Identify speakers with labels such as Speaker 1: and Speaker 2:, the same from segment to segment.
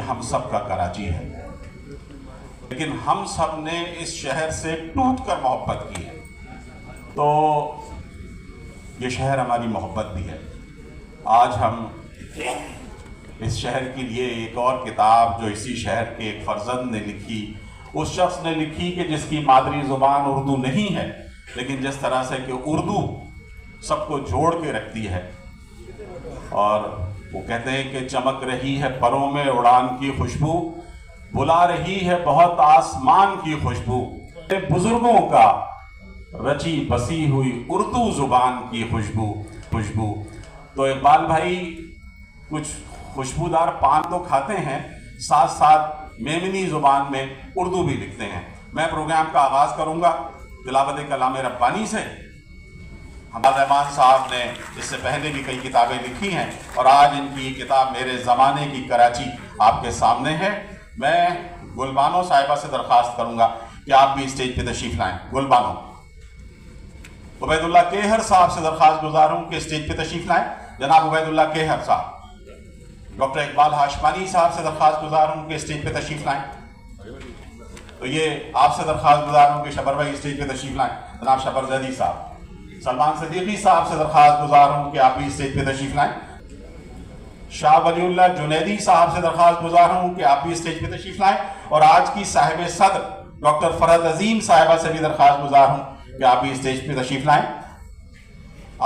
Speaker 1: ہم سب کا کراچی ہے، لیکن ہم سب نے اس شہر سے ٹوٹ کر محبت کی ہے، تو یہ شہر ہماری محبت بھی ہے۔ آج ہم اس شہر کے لیے ایک اور کتاب جو اسی شہر کے ایک فرزند نے لکھی، اس شخص نے لکھی کہ جس کی مادری زبان اردو نہیں ہے، لیکن جس طرح سے کہ اردو سب کو جوڑ کے رکھتی ہے، اور وہ کہتے ہیں کہ چمک رہی ہے پروں میں اڑان کی خوشبو، بلا رہی ہے بہت آسمان کی خوشبو، بزرگوں کا رچی بسی ہوئی اردو زبان کی خوشبو۔ تو اقبال بھائی کچھ خوشبودار پان تو کھاتے ہیں، ساتھ ساتھ میمنی زبان میں اردو بھی لکھتے ہیں۔ میں پروگرام کا آغاز کروں گا تلاوت کلام ربانی سے۔ حماد رحمان صاحب نے اس سے پہلے بھی کئی کتابیں لکھی ہیں، اور آج ان کی کتاب میرے زمانے کی کراچی آپ کے سامنے ہے۔ میں گل بانو صاحبہ سے درخواست کروں گا کہ آپ بھی اسٹیج پہ تشریف لائیں۔ گل بانو۔ عبید اللہ کیہر صاحب سے درخواست گزار ہوں کہ اسٹیج پہ تشریف لائیں۔ جناب عبید اللہ کیہر صاحب۔ ڈاکٹر اقبال ہاشمانی صاحب سے درخواست گزار ہوں کہ اسٹیج پہ تشریف لائیں۔ تو یہ آپ سے درخواست گزار ہوں کہ شبر بھائی اسٹیج پہ تشریف لائیں۔ جناب شبر زیدی صاحب۔ سلمان صدیقی صاحب سے درخواست گزار ہوں کہ آپ بھی اسٹیج پہ تشریف لائیں۔ شاہ ولی اللہ جنیدی صاحب سے درخواست گزار ہوں کہ آپ بھی اسٹیج پہ تشریف لائیں، اور آج کی صاحب صدر ڈاکٹر فرحت عظیم صاحبہ سے بھی درخواست گزار ہوں کہ آپ بھی اسٹیج پہ تشریف لائیں۔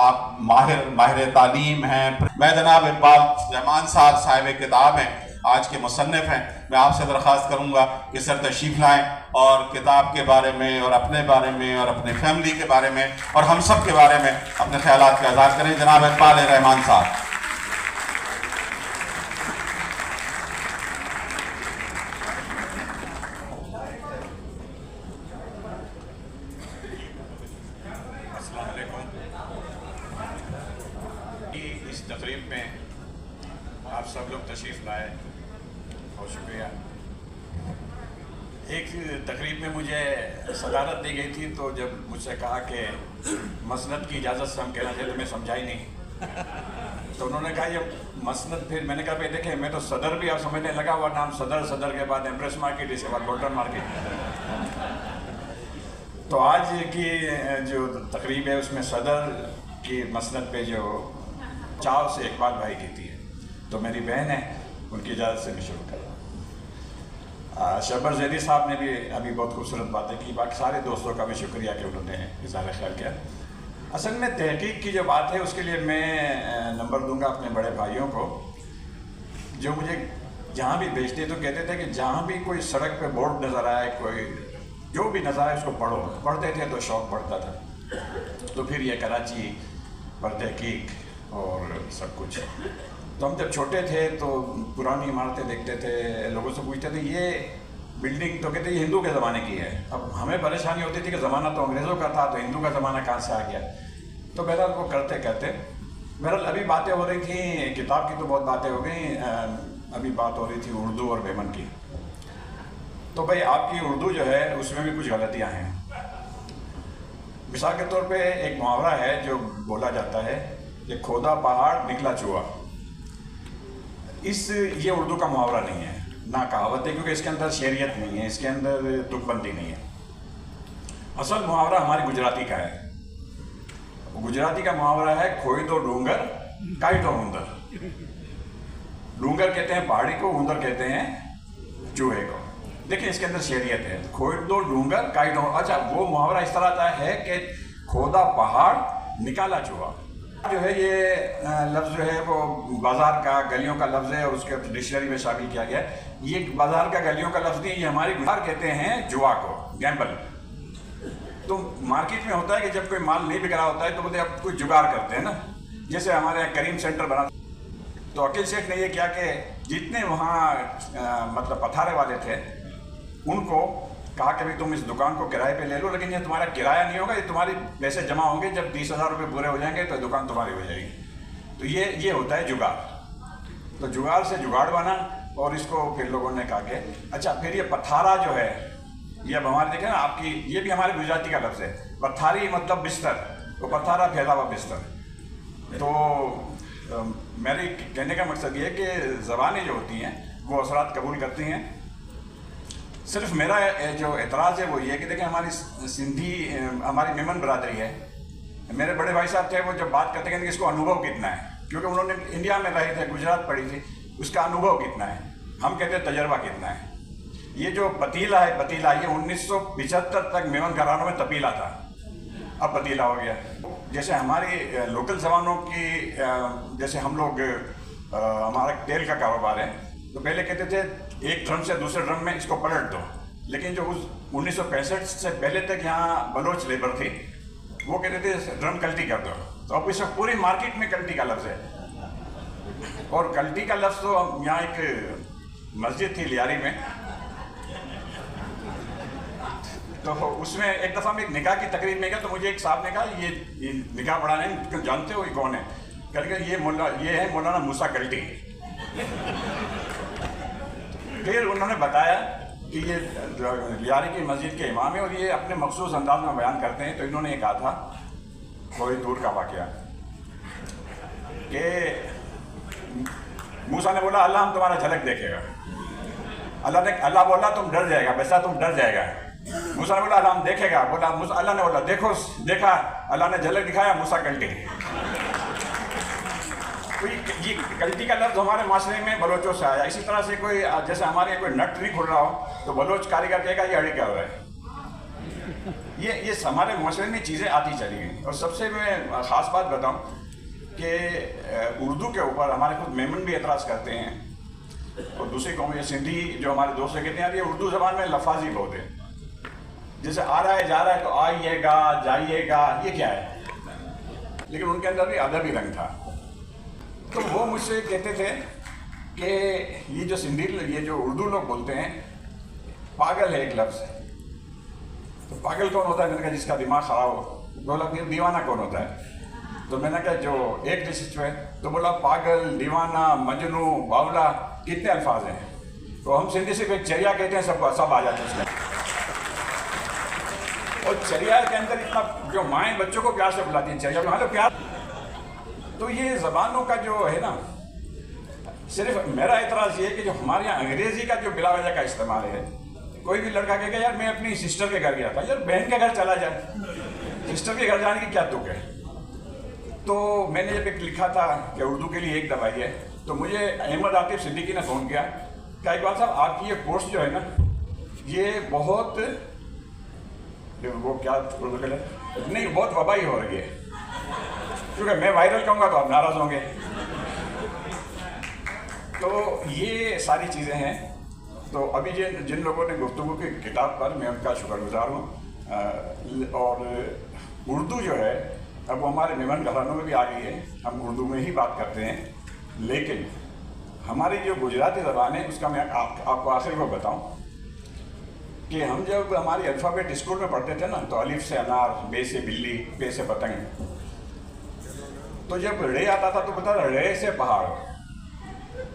Speaker 1: آپ ماہر تعلیم ہیں۔ میں جناب اقبال رحمان صاحب صاحب کتاب ہیں، آج کے مصنف ہیں، میں آپ سے درخواست کروں گا کہ سر تشریف لائیں اور کتاب کے بارے میں اور اپنے بارے میں اور اپنے فیملی کے بارے میں اور ہم سب کے بارے میں اپنے خیالات کا اظہار کریں۔ جناب اقبال رحمان صاحب۔
Speaker 2: اس تقریب میں آپ سب لوگ تشریف لائے، بہت شکریہ۔ ایک تقریب میں مجھے صدارت دی گئی تھی، تو جب مجھ سے کہا کہ مسند کی اجازت سے ہم کہنا چاہتے تو میں سمجھا ہی نہیں، تو انہوں نے کہا یہ مسند، پھر میں نے کہا بھائی دیکھیں میں تو صدر بھی آپ سمجھنے لگا ہوا نام صدر کے بعد ایمپریس مارکیٹ، اس کے بعد گولڈن مارکیٹ۔ تو آج کی جو تقریب ہے اس میں صدر کی مسند پہ جو چاو سے اقبال بھائی کہتی ہے، تو میری بہن ہے، ان کی اجازت سے میں شروع کر رہا ہوں۔ شبر زیدی صاحب نے بھی ابھی بہت خوبصورت باتیں کی، باقی سارے دوستوں کا بھی شکریہ کہ انہوں نے اظہار خیال کیا۔ اصل میں تحقیق کی جو بات ہے اس کے لیے میں نمبر دوں گا اپنے بڑے بھائیوں کو، جو مجھے جہاں بھی بھیجتے تو کہتے تھے کہ جہاں بھی کوئی سڑک پہ بورڈ نظر آئے، کوئی جو بھی نظر آئے اس کو پڑھو۔ پڑھتے تھے تو شوق بڑھتا تھا، تو پھر یہ کراچی پر تحقیق اور سب کچھ۔ تو ہم جب چھوٹے تھے تو پرانی عمارتیں دیکھتے تھے، لوگوں سے پوچھتے تھے یہ بلڈنگ، تو کہتے یہ ہندو کے زمانے کی ہے۔ اب ہمیں پریشانی ہوتی تھی کہ زمانہ تو انگریزوں کا تھا، تو ہندو کا زمانہ کہاں سے آ گیا؟ تو بہرحال وہ کرتے بہرحال ابھی باتیں ہو رہی تھیں، کتاب کی تو بہت باتیں ہو گئیں، ابھی بات ہو رہی تھی اردو اور بیمن کی۔ تو بھائی آپ کی اردو جو ہے اس میں بھی کچھ غلطیاں ہیں۔ مثال کے طور پہ ایک محاورہ ہے جو بولا جاتا ہے کہ کھودا پہاڑ نکلا چوہا، یہ اردو کا محاورہ نہیں ہے، نہ کہاوت ہے، کیونکہ اس کے اندر شعریت نہیں ہے، اس کے اندر تک بندی نہیں ہے۔ اصل محاورہ ہماری گجراتی کا ہے۔ گجراتی کا محاورہ ہے کھوئی دو ڈونگر کائی دو ہوندر۔ ڈونگر کہتے ہیں پہاڑی کو، ہوندر کہتے ہیں چوہے کو۔ دیکھیں اس کے اندر شعریت ہے، کھوئی دو ڈونگر کائی دو۔ اچھا وہ محاورہ اس طرح کا ہے کہ کھودا پہاڑ نکالا چوہا، جو ہے یہ لفظ جو ہے وہ بازار کا گلیوں کا لفظ ہے، اور اس کے ڈکشنری میں شامل کیا گیا ہے۔ یہ بازار کا گلیوں کا لفظ نہیں، یہ ہماری گزار کہتے ہیں جوا کو، گیمبل۔ تو مارکیٹ میں ہوتا ہے کہ جب کوئی مال نہیں بک رہا ہوتا ہے تو بولتے اب کوئی جگاڑ کرتے ہیں نا، جیسے ہمارے یہاں کریم سینٹر بنا، تو عقیل شیخ نے یہ کیا کہ جتنے وہاں مطلب پتھارے والے تھے ان کو کہا کہ بھائی تم اس دکان کو کرائے پہ لے لو، لیکن یہ تمہارا کرایہ نہیں ہوگا، یہ تمہاری پیسے جمع ہوں گے، جب 20,000 روپے پورے ہو جائیں گے تو دکان تمہاری ہو جائے گی۔ تو یہ ہوتا ہے جگاڑ۔ تو جگاڑ سے جگاڑ بنا، اور اس کو پھر لوگوں نے کہا کہ اچھا پھر یہ پتھارا جو ہے، یہ اب ہمارے دیکھیں نا آپ کی، یہ بھی ہمارے گجراتی کا لفظ ہے، پتھاری مطلب بستر، تو پتھارا پھیلا ہوا بستر۔ تو میرے کہنے کا مقصد یہ ہے کہ زبانیں جو ہوتی ہیں وہ اثرات قبول کرتی ہیں. صرف میرا جو اعتراض ہے وہ یہ کہ دیکھیں ہماری سندھی ہماری میمن برادری ہے. میرے بڑے بھائی صاحب تھے وہ جب بات کرتے ہیں کہ اس کو انوبھو کتنا ہے, کیونکہ انہوں نے انڈیا میں رہے تھے, گجرات پڑھی تھی, اس کا انوبھو کتنا ہے. ہم کہتے ہیں تجربہ کتنا ہے. یہ جو پتیلا ہے, پتیلا یہ 1975 تک میمن گھرانوں میں تپیلا تھا, اب پتیلا ہو گیا. جیسے ہماری لوکل زبانوں کی, جیسے ہم لوگ ہمارا تیل کا کاروبار ہے, تو پہلے کہتے تھے ایک ڈرم سے دوسرے ڈرم میں اس کو پلٹ دو. لیکن جو 1965 سے پہلے تک یہاں بلوچ لیبر تھی, وہ کہتے تھے ڈرم کلٹی کر دو. تو اب اس وقت پوری مارکیٹ میں کلٹی کا لفظ ہے. اور کلٹی کا لفظ تو یہاں ایک مسجد تھی لیاری میں, تو اس میں ایک دفعہ میں ایک نکاح کی تقریب میں گیا, تو مجھے ایک صاحب نے کہا یہ نکاح پڑھانے کیوں جانتے ہو یہ کون ہے؟ کہ یہ ہے مولانا موسیٰ کلٹی. پھر انہوں نے بتایا کہ یہ لیاری کی مسجد کے امام ہیں اور یہ اپنے مخصوص انداز میں بیان کرتے ہیں. تو انہوں نے یہ کہا تھا, تھوڑی دور کا واقعہ, کہ موسیٰ نے بولا اللہ ہم تمہارا جھلک دیکھے گا. اللہ بولا تم ڈر جائے گا, ویسا تم ڈر جائے گا. موسیٰ نے بولا اللہ ہم دیکھے گا. بولا اللہ نے بولا دیکھا, اللہ نے جھلک دکھایا, موسیٰ کلٹی. تو یہ کلٹی کا لفظ ہمارے معاشرے میں بلوچوں سے آیا. اسی طرح سے کوئی جیسے ہمارے یہاں کوئی نٹ نہیں کھل رہا ہو تو بلوچ کاریگر کہے گا یہ اڑی کر رہا ہے. یہ ہمارے معاشرے میں چیزیں آتی چلی گئیں. اور سب سے میں خاص بات بتاؤں کہ اردو کے اوپر ہمارے خود میمن بھی اعتراض کرتے ہیں, اور دوسری قوم یہ سندھی جو ہمارے دوست کہتے ہیں یہ اردو زبان میں لفاظی بہت ہے. جیسے آ رہا ہے جا رہا ہے تو آئیے گا جائیے گا, یہ کیا ہے؟ لیکن ان کے اندر بھی ادبی رنگ تھا. تو وہ مجھ سے کہتے تھے کہ یہ جو سندھی, یہ جو اردو لوگ بولتے ہیں, پاگل ہے ایک لفظ. تو پاگل کون ہوتا ہے؟ میں نے کہا جس کا دماغ خراب ہو. بولا پھر دیوانہ کون ہوتا ہے؟ تو میں نے کہا جو ایک ڈسٹ ہے. تو بولا پاگل, دیوانہ, مجنو, باولا, کتنے الفاظ ہیں. تو ہم سندھی صرف ایک چریا کہتے ہیں, سب آ جاتے ہیں اس میں. اور چریا کے اندر اتنا جو مائیں بچوں کو پیار سے بلاتی ہیں, چریا میں پیار. تو یہ زبانوں کا جو ہے نا, صرف میرا اعتراض یہ ہے کہ جو ہمارے یہاں انگریزی کا جو بلا وجہ کا استعمال ہے, کوئی بھی لڑکا کہے گا یار میں اپنی سسٹر کے گھر گیا تھا, یار بہن کے گھر چلا جائے, سسٹر کے گھر جانے کی کیا تک ہے. تو میں نے جب ایک لکھا تھا کہ اردو کے لیے ایک دوائی ہے, تو مجھے احمد عاطف صدیقی نے فون کیا کہ اقبال صاحب آپ کی یہ کورس جو ہے نا یہ بہت وہ کیا نہیں بہت وبائی ہو رہی ہے, کیونکہ میں وائرل کہوں گا تو آپ ناراض ہوں گے. تو یہ ساری چیزیں ہیں. تو ابھی جن لوگوں نے گفتگو کی کتاب پر میں ان کا شکر گزار ہوں. اور اردو جو ہے اب وہ ہمارے میمن گھرانوں میں بھی آ گئی ہے, ہم اردو میں ہی بات کرتے ہیں. لیکن ہماری جو گجراتی زبان ہے اس کا میں آپ کو آخر کو بتاؤں کہ ہم جب ہماری الفابیٹ اسکول میں پڑھتے تھے نا, تو الف سے انار, بے سے بلی, پے سے پتنگ. تو جب رے آتا تھا تو بتا رے سے پہاڑ.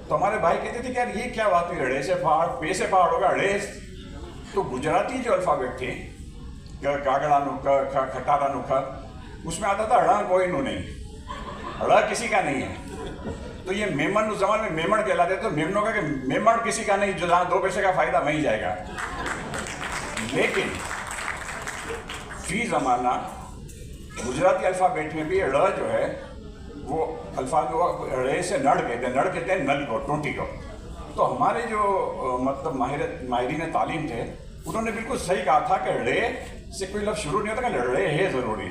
Speaker 2: تو ہمارے بھائی کہتے تھے کہ یار یہ کیا بات ہوئی, رے سے پہاڑ, پے سے پہاڑ ہوگا, رے. تو گجراتی جو الفابیٹ تھی, کاگڑا نو کا, کھٹارا نو کا, اس میں آتا تھا ڑ کوئی نو نہیں, ڑ کسی کا نہیں ہے. تو یہ میمن اس زمان میں میمن کہلاتے تھے. تو میمنوں کا کہ میمن کسی کا نہیں, جو جہاں 2 پیسے کا فائدہ وہیں جائے گا. لیکن فی زمانہ گجراتی الفابیٹ میں بھی ڑ جو ہے وہ الفاظ ڑ سے نڑ کہتے ہیں نل کو, ٹوٹی کو. تو ہمارے جو مطلب ماہرین تعلیم تھے, انہوں نے بالکل صحیح کہا تھا کہ ڑ سے کوئی لفظ شروع نہیں ہوتا کہ ڑ ہے ضروری.